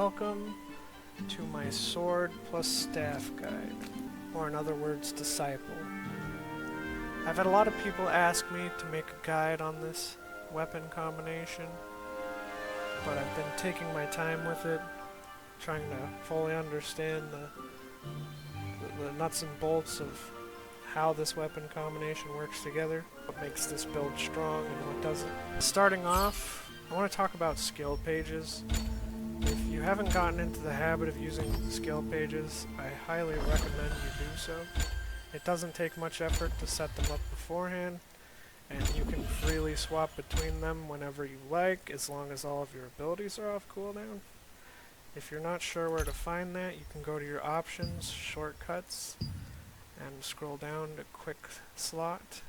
Welcome to my sword plus staff guide, or in other words, disciple. I've had a lot of people ask me to make a guide on this weapon combination, but I've been taking my time with it, trying to fully understand the nuts and bolts of how this weapon combination works together, what makes this build strong and what doesn't. Starting off, I want to talk about skill pages. If you haven't gotten into the habit of using skill pages, I highly recommend you do so. It doesn't take much effort to set them up beforehand, and you can freely swap between them whenever you like, as long as all of your abilities are off cooldown. If you're not sure where to find that, you can go to your options, shortcuts, and scroll down to quick slot.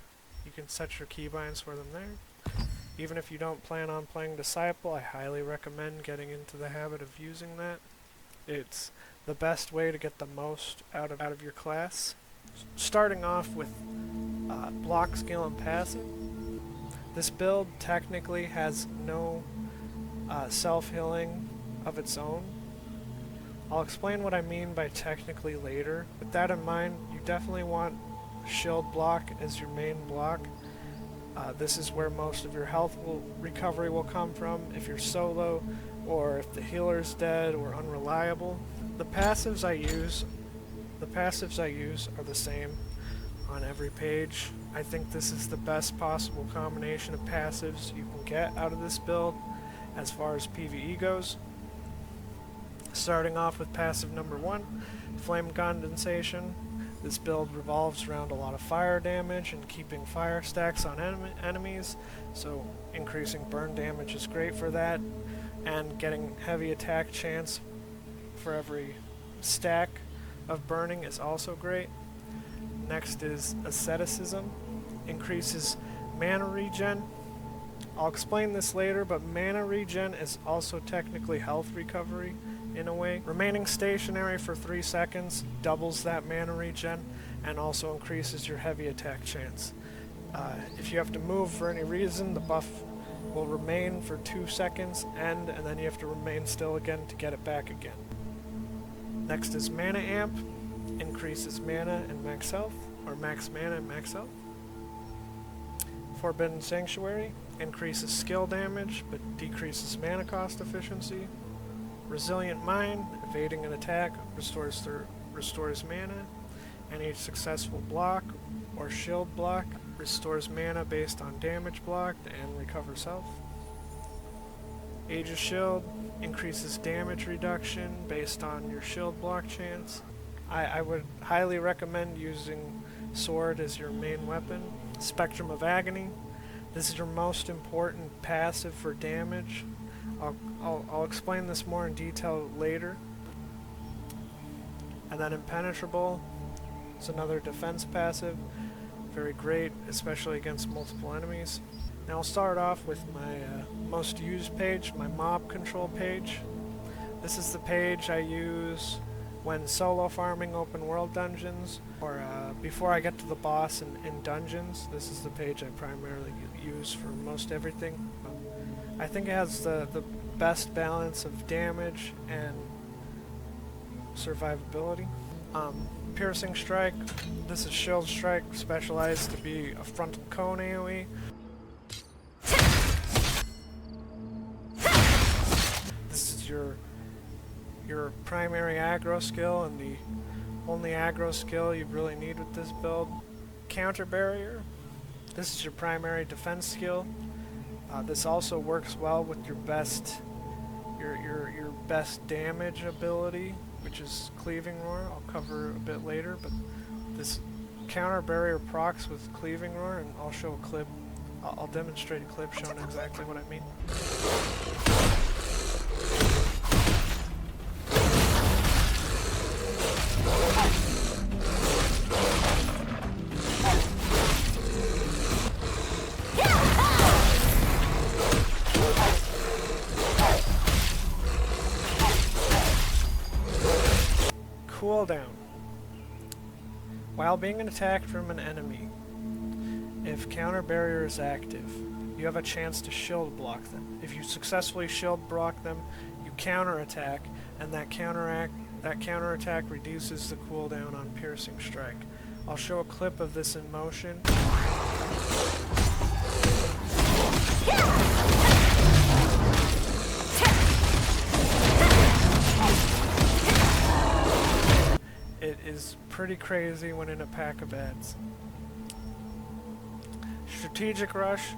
You can set your keybinds for them there. Even if you don't plan on playing Disciple, I highly recommend getting into the habit of using that. It's the best way to get the most out of your class. Starting off with block skill and passive. This build technically has no self-healing of its own. I'll explain what I mean by technically later. With that in mind, you definitely want shield block as your main block. This is where most of your health recovery will come from if you're solo, or if the healer's dead or unreliable. The passives I use are the same on every page. I think this is the best possible combination of passives you can get out of this build as far as PVE goes. Starting off with passive number 1, Flame Condensation. This build revolves around a lot of fire damage and keeping fire stacks on enemies, so increasing burn damage is great for that, and getting heavy attack chance for every stack of burning is also great. Next is Asceticism. Increases mana regen. I'll explain this later, but mana regen is also technically health recovery in a way. Remaining stationary for 3 seconds doubles that mana regen and also increases your heavy attack chance. If you have to move for any reason, the buff will remain for 2 seconds, and then you have to remain still again to get it back again. Next is Mana Amp. Increases mana and max health, or max mana and max health. Forbidden Sanctuary. Increases skill damage, but decreases mana cost efficiency. Resilient Mind. Evading an attack restores mana. And each successful block or shield block restores mana based on damage blocked and recovers health. Age of Shield increases damage reduction based on your shield block chance. I would highly recommend using sword as your main weapon. Spectrum of Agony. This is your most important passive for damage. I'll explain this more in detail later. And then Impenetrable is another defense passive. Very great, especially against multiple enemies. Now I'll start off with my most used page, my mob control page. This is the page I use when solo farming open world dungeons, or before I get to the boss in dungeons. This is the page I primarily use for most everything. I think it has the best balance of damage and survivability. Piercing Strike. This is Shield Strike, specialized to be a frontal cone AoE. This is your primary aggro skill, and the only aggro skill you really need with this build. Counter Barrier. This is your primary defense skill. This also works well with your best damage ability, which is Cleaving Roar. I'll cover a bit later, but this Counter Barrier procs with Cleaving Roar, and I'll show a clip. I'll demonstrate a clip showing exactly what I mean. Cooldown. While being attacked from an enemy, if Counter Barrier is active, you have a chance to shield block them. If you successfully shield block them, you counterattack, and that counterattack reduces the cooldown on Piercing Strike. I'll show a clip of this in motion. It is pretty crazy when in a pack of ads. Strategic Rush,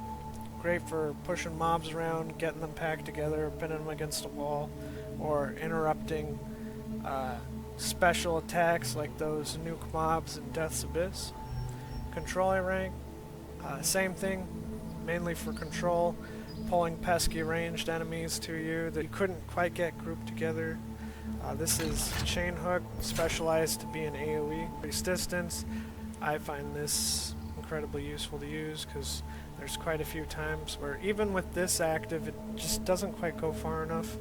great for pushing mobs around, getting them packed together, pinning them against a wall, or interrupting special attacks like those nuke mobs in Death's Abyss. Control rank, same thing, mainly for control, pulling pesky ranged enemies to you that you couldn't quite get grouped together. This is Chain Hook, specialized to be an AoE. Increase distance. I find this incredibly useful to use because there's quite a few times where even with this active it just doesn't quite go far enough.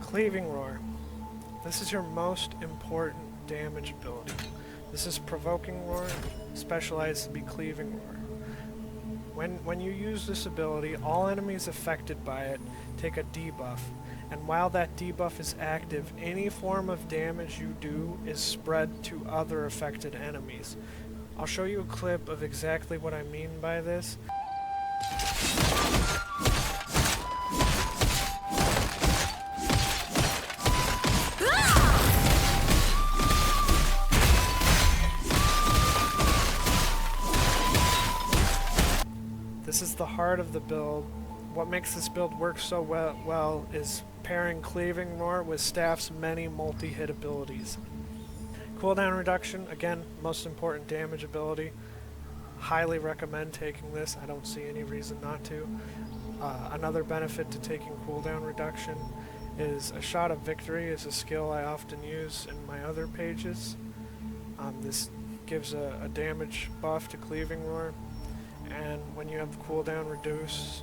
Cleaving Roar. This is your most important damage ability. This is Provoking Roar, specialized to be Cleaving Roar. When you use this ability, all enemies affected by it take a debuff, and while that debuff is active, any form of damage you do is spread to other affected enemies. I'll show you a clip of exactly what I mean by this. This is the heart of the build. What makes this build work so well is pairing Cleaving Roar with Staff's many multi-hit abilities. Cooldown reduction, again, most important damage ability. Highly recommend taking this. I don't see any reason not to. Another benefit to taking cooldown reduction is a Shot of Victory is a skill I often use in my other pages. This gives a damage buff to Cleaving Roar, and when you have the cooldown reduce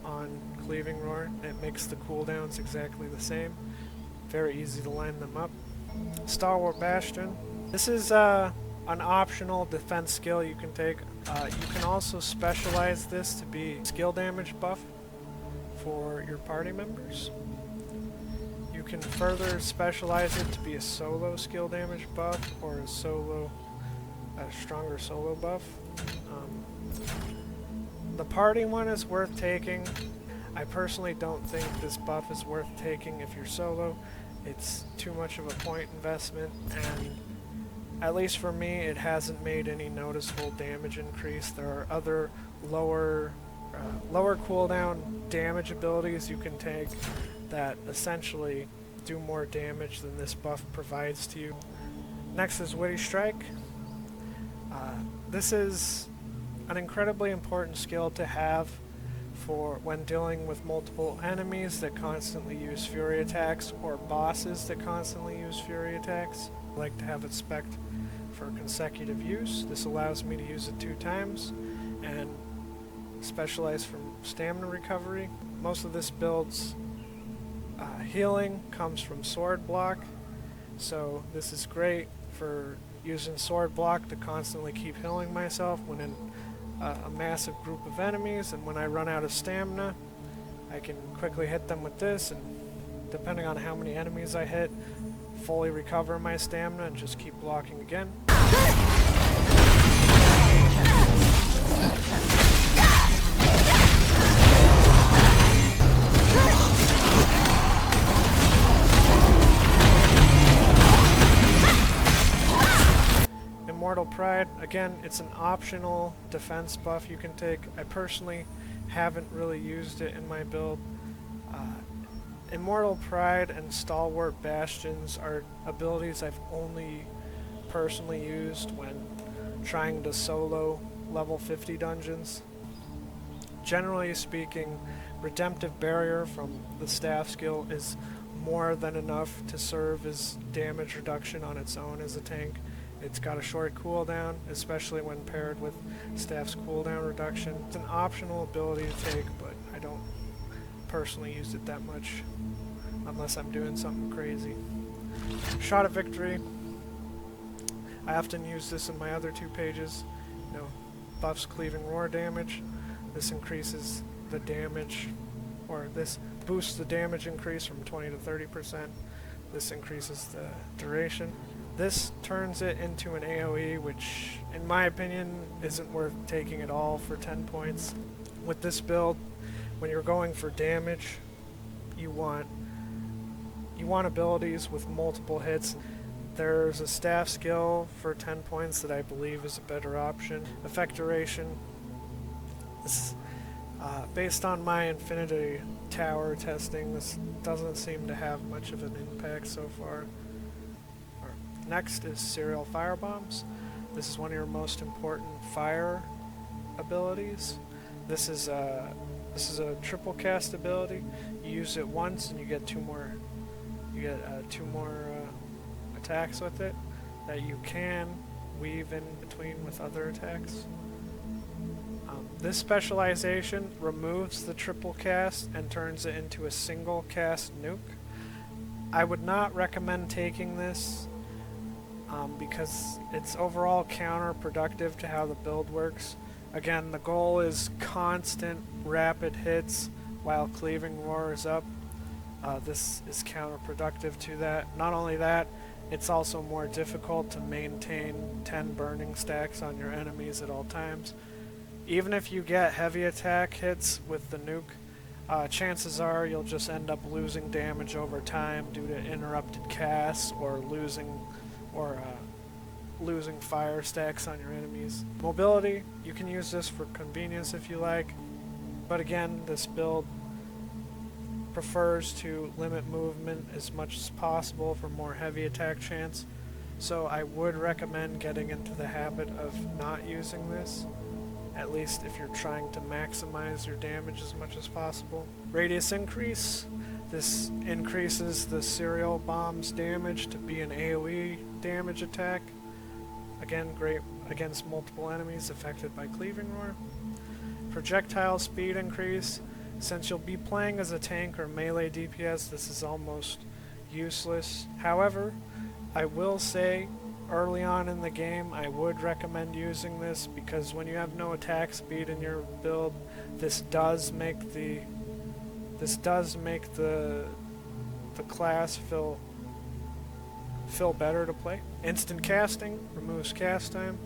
on Cleaving Roar, it makes the cooldowns exactly the same. Very easy to line them up. Stalwart Bastion. This is an optional defense skill you can take. You can also specialize this to be skill damage buff for your party members. You can further specialize it to be a solo skill damage buff or a stronger solo buff. The party one is worth taking. I personally don't think this buff is worth taking if you're solo. It's too much of a point investment, and at least for me, it hasn't made any noticeable damage increase. There are other lower cooldown damage abilities you can take that essentially do more damage than this buff provides to you. Next is Witty Strike. This is an incredibly important skill to have for when dealing with multiple enemies that constantly use fury attacks or bosses that constantly use fury attacks. I like to have it spec'd for consecutive use. This allows me to use it 2 times and specialize from stamina recovery. Most of this build's healing comes from sword block, so this is great for using sword block to constantly keep healing myself when in a massive group of enemies, and when I run out of stamina I can quickly hit them with this, and depending on how many enemies I hit, fully recover my stamina and just keep blocking again. Immortal Pride, again, it's an optional defense buff you can take. I personally haven't really used it in my build. Immortal Pride and Stalwart Bastions are abilities I've only personally used when trying to solo level 50 dungeons. Generally speaking, Redemptive Barrier from the staff skill is more than enough to serve as damage reduction on its own as a tank. It's got a short cooldown, especially when paired with staff's cooldown reduction. It's an optional ability to take, but I don't personally use it that much unless I'm doing something crazy. Shot of Victory. I often use this in my other 2 pages. You know, buffs Cleaving Roar damage. This increases the damage, or this boosts the damage increase from 20 to 30%. This increases the duration. This turns it into an AoE, which in my opinion isn't worth taking at all for 10 points. With this build, when you're going for damage, you want abilities with multiple hits. There's a staff skill for 10 points that I believe is a better option. Effect duration. This, based on my Infinity Tower testing, this doesn't seem to have much of an impact so far. Next is Serial Firebombs. This is one of your most important fire abilities. This is a triple cast ability. You use it once and you get two more attacks with it that you can weave in between with other attacks. This specialization removes the triple cast and turns it into a single cast nuke. I would not recommend taking this because it's overall counterproductive to how the build works. Again, the goal is constant rapid hits while Cleaving Roar is up. This is counterproductive to that. Not only that, it's also more difficult to maintain 10 burning stacks on your enemies at all times. Even if you get heavy attack hits with the nuke, chances are you'll just end up losing damage over time due to interrupted casts or losing fire stacks on your enemies. Mobility, you can use this for convenience if you like, but again, this build prefers to limit movement as much as possible for more heavy attack chance, so I would recommend getting into the habit of not using this, at least if you're trying to maximize your damage as much as possible. Radius increase. This increases the serial bomb's damage to be an AoE damage attack. Again, great against multiple enemies affected by Cleaving Roar. Projectile speed increase. Since you'll be playing as a tank or melee DPS, this is almost useless. However, I will say early on in the game I would recommend using this because when you have no attack speed in your build, this does make the class feel better to play. Instant casting removes cast time.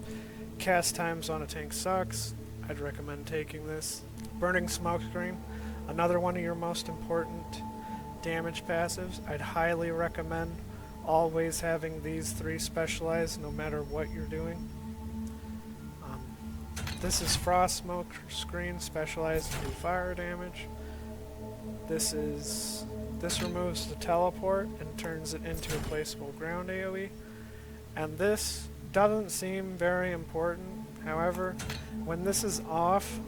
Cast times on a tank sucks. I'd recommend taking this. Burning Smokescreen, another one of your most important damage passives. I'd highly recommend always having these three specialized no matter what you're doing. This is Frost Smokescreen, specialized to do fire damage. This removes the teleport and turns it into a placeable ground AoE. And this doesn't seem very important. However, when this is off,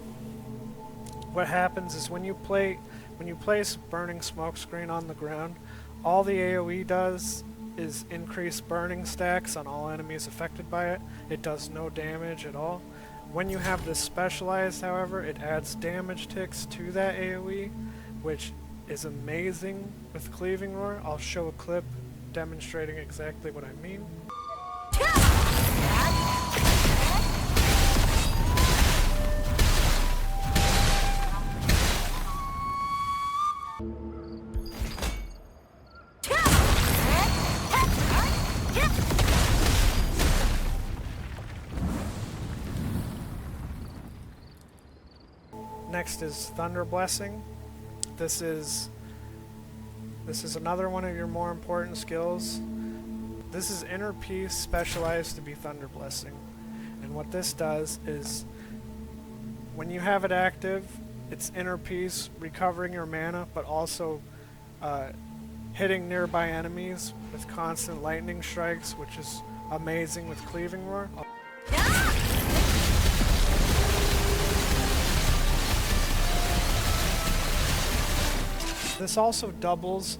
what happens is when you place Burning Smokescreen on the ground, all the AoE does is increase burning stacks on all enemies affected by it. It does no damage at all. When you have this specialized, however, it adds damage ticks to that AoE, which is amazing with Cleaving Roar. I'll show a clip demonstrating exactly what I mean. Next is Thunder Blessing. This is another one of your more important skills. This is Inner Peace specialized to be Thunder Blessing. And what this does is when you have it active, it's Inner Peace, recovering your mana, but also hitting nearby enemies with constant lightning strikes, which is amazing with Cleaving Roar. This also doubles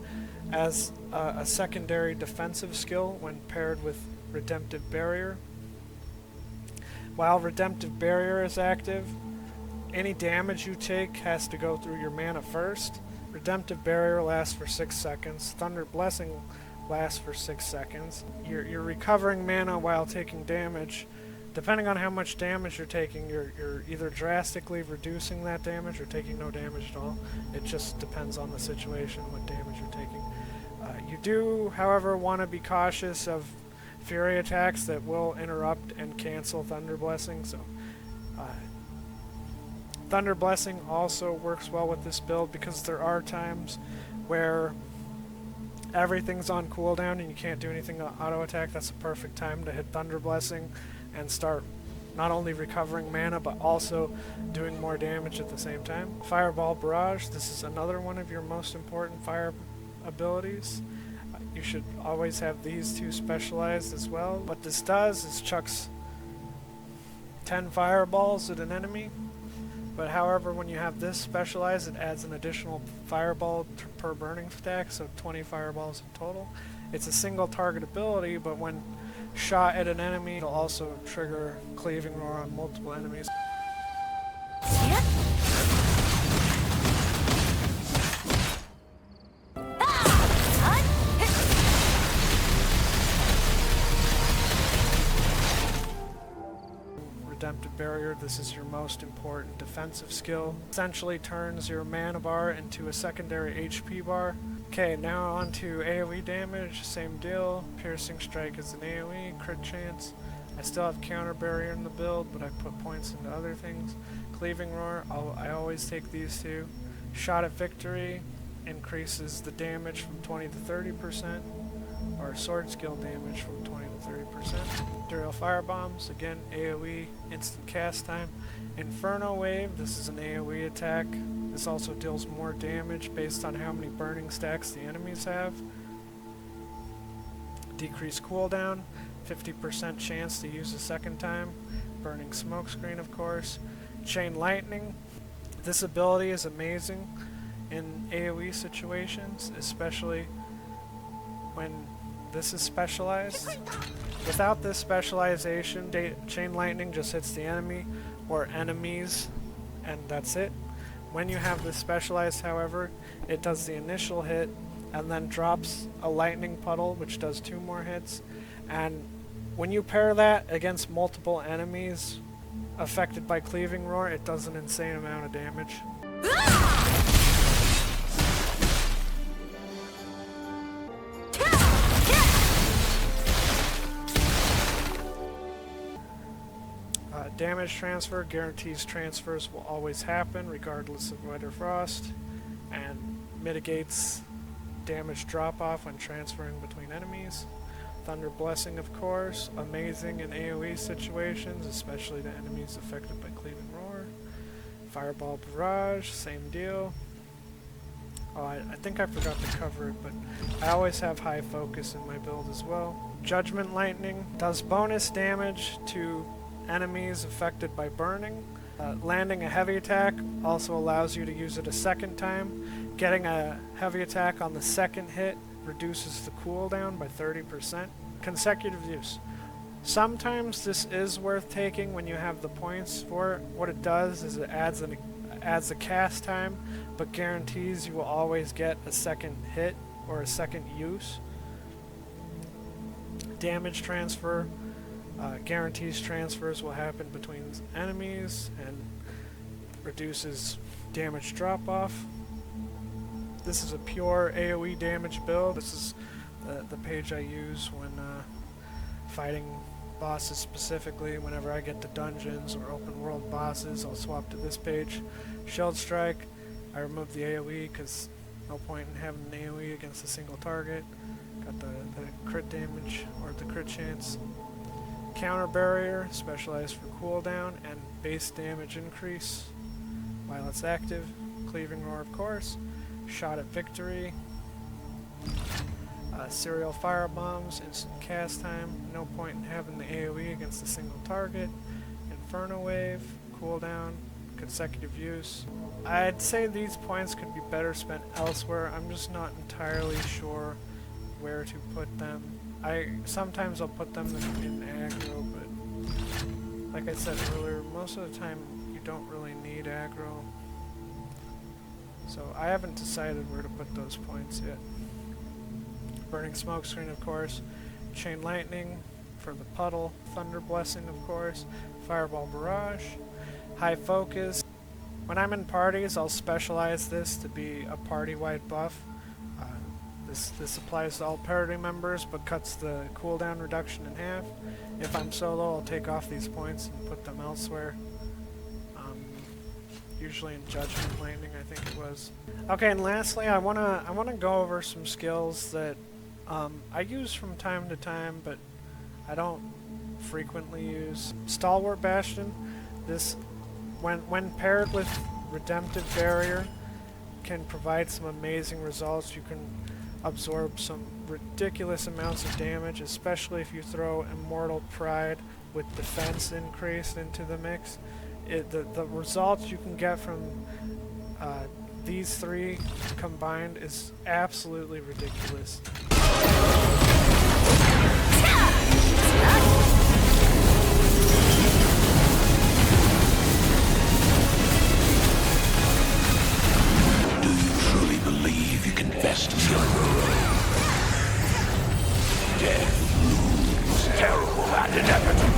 as a secondary defensive skill when paired with Redemptive Barrier. While Redemptive Barrier is active, any damage you take has to go through your mana first. Redemptive Barrier lasts for 6 seconds. Thunder Blessing lasts for 6 seconds. You're recovering mana while taking damage. Depending on how much damage you're taking, you're either drastically reducing that damage or taking no damage at all. It just depends on the situation, what damage you're taking. You do, however, want to be cautious of Fury attacks that will interrupt and cancel Thunder Blessing, so Thunder Blessing also works well with this build because there are times where everything's on cooldown and you can't do anything on auto attack. That's a perfect time to hit Thunder Blessing and start not only recovering mana but also doing more damage at the same time. Fireball Barrage, this is another one of your most important fire abilities. You should always have these two specialized as well. What this does is chucks 10 fireballs at an enemy, but however when you have this specialized it adds an additional fireball per burning stack, so 20 fireballs in total. It's a single target ability, but when shot at an enemy it'll also trigger Cleaving Roar on multiple enemies. Redemptive Barrier, this is your most important defensive skill. Essentially turns your mana bar into a secondary HP bar. Okay, now on to AoE damage, same deal. Piercing Strike is an AoE, crit chance. I still have Counter Barrier in the build, but I put points into other things. Cleaving Roar, I always take these two. Shot at Victory increases the damage from 20 to 30%, or sword skill damage from 20 to 30%. Aerial Firebombs, again AoE, instant cast time. Inferno Wave, this is an AoE attack. This also deals more damage based on how many burning stacks the enemies have. Decreased cooldown, 50% chance to use a second time. Burning Smokescreen, of course. Chain Lightning, this ability is amazing in AoE situations, especially when this is specialized. Without this specialization, Chain Lightning just hits the enemy or enemies, and that's it. When you have this specialized, however, it does the initial hit and then drops a lightning puddle, which does 2 more hits. And when you pair that against multiple enemies affected by Cleaving Roar, it does an insane amount of damage. Damage transfer guarantees transfers will always happen regardless of Weather Frost, and mitigates damage drop-off when transferring between enemies. Thunder Blessing, of course, amazing in AoE situations, especially to enemies affected by Cleaving Roar. Fireball Barrage, same deal. Oh, I think I forgot to cover it, but I always have high focus in my build as well. Judgment Lightning does bonus damage to enemies affected by burning. Landing a heavy attack also allows you to use it a second time. Getting a heavy attack on the second hit reduces the cooldown by 30%. Consecutive use. Sometimes this is worth taking when you have the points for it. What it does is it adds a cast time, but guarantees you will always get a second hit or a second use. Damage transfer guarantees transfers will happen between enemies and reduces damage drop-off. This is a pure AoE damage build. This is the page I use when fighting bosses specifically. Whenever I get to dungeons or open world bosses, I'll swap to this page. Shield Strike, I remove the AoE because no point in having an AoE against a single target. Got the crit damage or the crit chance. Counter Barrier, specialized for cooldown and base damage increase while it's active. Cleaving Roar, of course. Shot at Victory. Serial Firebombs, instant cast time. No point in having the AoE against a single target. Inferno Wave, cooldown, consecutive use. I'd say these points could be better spent elsewhere. I'm just not entirely sure where to put them. Sometimes I'll put them in aggro, but like I said earlier, most of the time you don't really need aggro. So I haven't decided where to put those points yet. Burning Smokescreen, of course. Chain Lightning for the puddle. Thunder Blessing, of course. Fireball Barrage. High Focus. When I'm in parties, I'll specialize this to be a party-wide buff. This applies to all party members, but cuts the cooldown reduction in half. If I'm solo, I'll take off these points and put them elsewhere. Usually in Judgment Lightning, I think it was. Okay, and lastly, I wanna go over some skills that I use from time to time, but I don't frequently use. Stalwart Bastion. This, when paired with Redemptive Barrier, can provide some amazing results. You can absorb some ridiculous amounts of damage, especially if you throw Immortal Pride with defense increased into the mix. The results you can get from these three combined is absolutely ridiculous. Best death looms terrible and inevitable.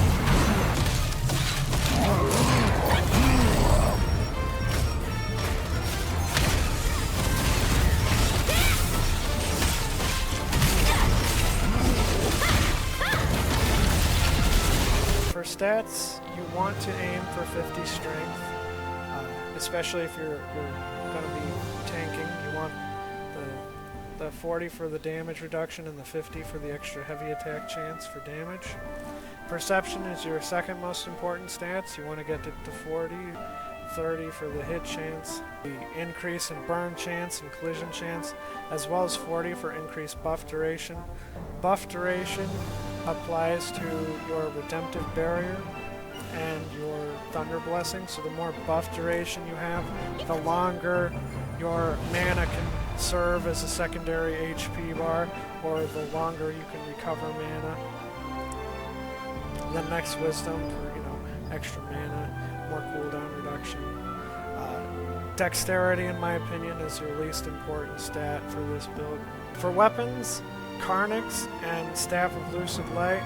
For stats, you want to aim for 50 strength, especially if you're going to be tanking. You want the 40 for the damage reduction and the 50 for the extra heavy attack chance for damage. Perception is your second most important stats. You want to get it to 40, 30 for the hit chance, the increase in burn chance and collision chance, as well as 40 for increased buff duration. Buff duration applies to your Redemptive Barrier and your Thunder Blessing, so the more buff duration you have, the longer your mana can serve as a secondary HP bar, or the longer you can recover mana. Then next Wisdom for, extra mana, more cooldown reduction. Dexterity, in my opinion, is your least important stat for this build. For weapons, Carnix and Staff of Lucid Light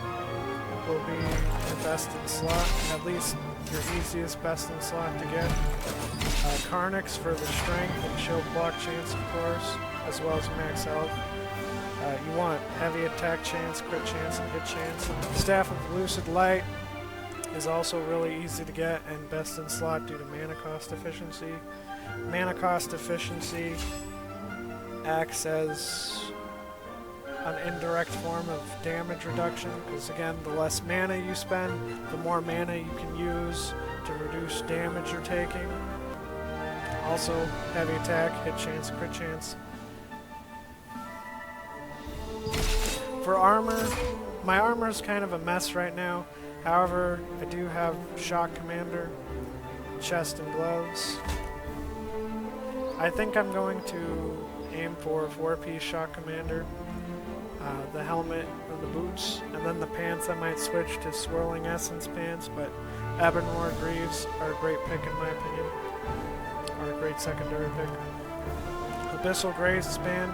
will be your best in slot, at least your easiest best in slot to get. Carnix for the strength and shield block chance, of course, as well as max health. You want heavy attack chance, crit chance, and hit chance. Staff of Lucid Light is also really easy to get and best in slot due to mana cost efficiency. Mana cost efficiency acts as an indirect form of damage reduction, because again, the less mana you spend, the more mana you can use to reduce damage you're taking. Also, heavy attack, hit chance, crit chance. For armor, my armor is kind of a mess right now. However, I do have Shock Commander, chest and gloves. I think I'm going to aim for 4-piece Shock Commander. The helmet and the boots, and then the pants I might switch to Swirling Essence pants, but Ebonroar Greaves are a great pick in my opinion, or a great secondary pick. Abyssal Grace Band,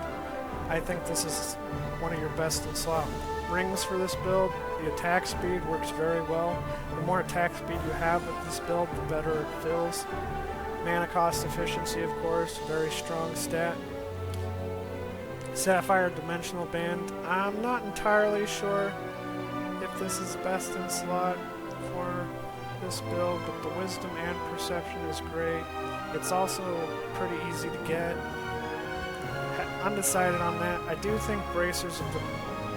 I think this is one of your best in slot rings for this build. The attack speed works very well. The more attack speed you have with this build, the better it feels. Mana cost efficiency, of course, very strong stat. Sapphire Dimensional Band, I'm not entirely sure if this is best in slot for this build, but the Wisdom and Perception is great. It's also pretty easy to get. Undecided on that. I do think Bracers of the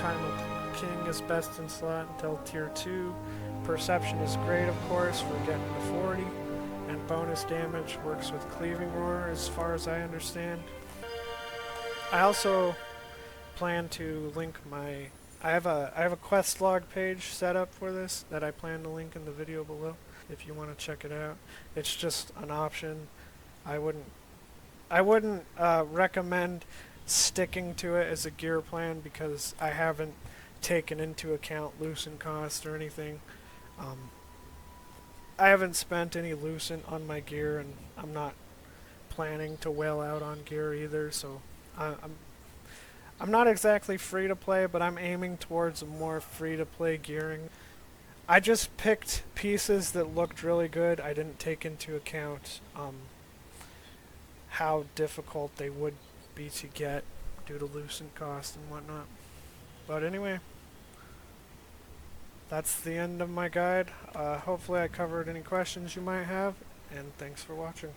Primal King is best in slot until Tier 2. Perception is great, of course, for getting to 40, and bonus damage works with Cleaving Roar as far as I understand. I also plan to link my... I have a quest log page set up for this that I plan to link in the video below if you want to check it out. It's just an option. I wouldn't recommend sticking to it as a gear plan because I haven't taken into account Lucent cost or anything. I haven't spent any Lucent on my gear, and I'm not planning to whale out on gear either, so I'm not exactly free to play, but I'm aiming towards a more free to play gearing. I just picked pieces that looked really good. I didn't take into account how difficult they would be to get due to lucent cost and whatnot. But anyway, that's the end of my guide. Hopefully I covered any questions you might have, and thanks for watching.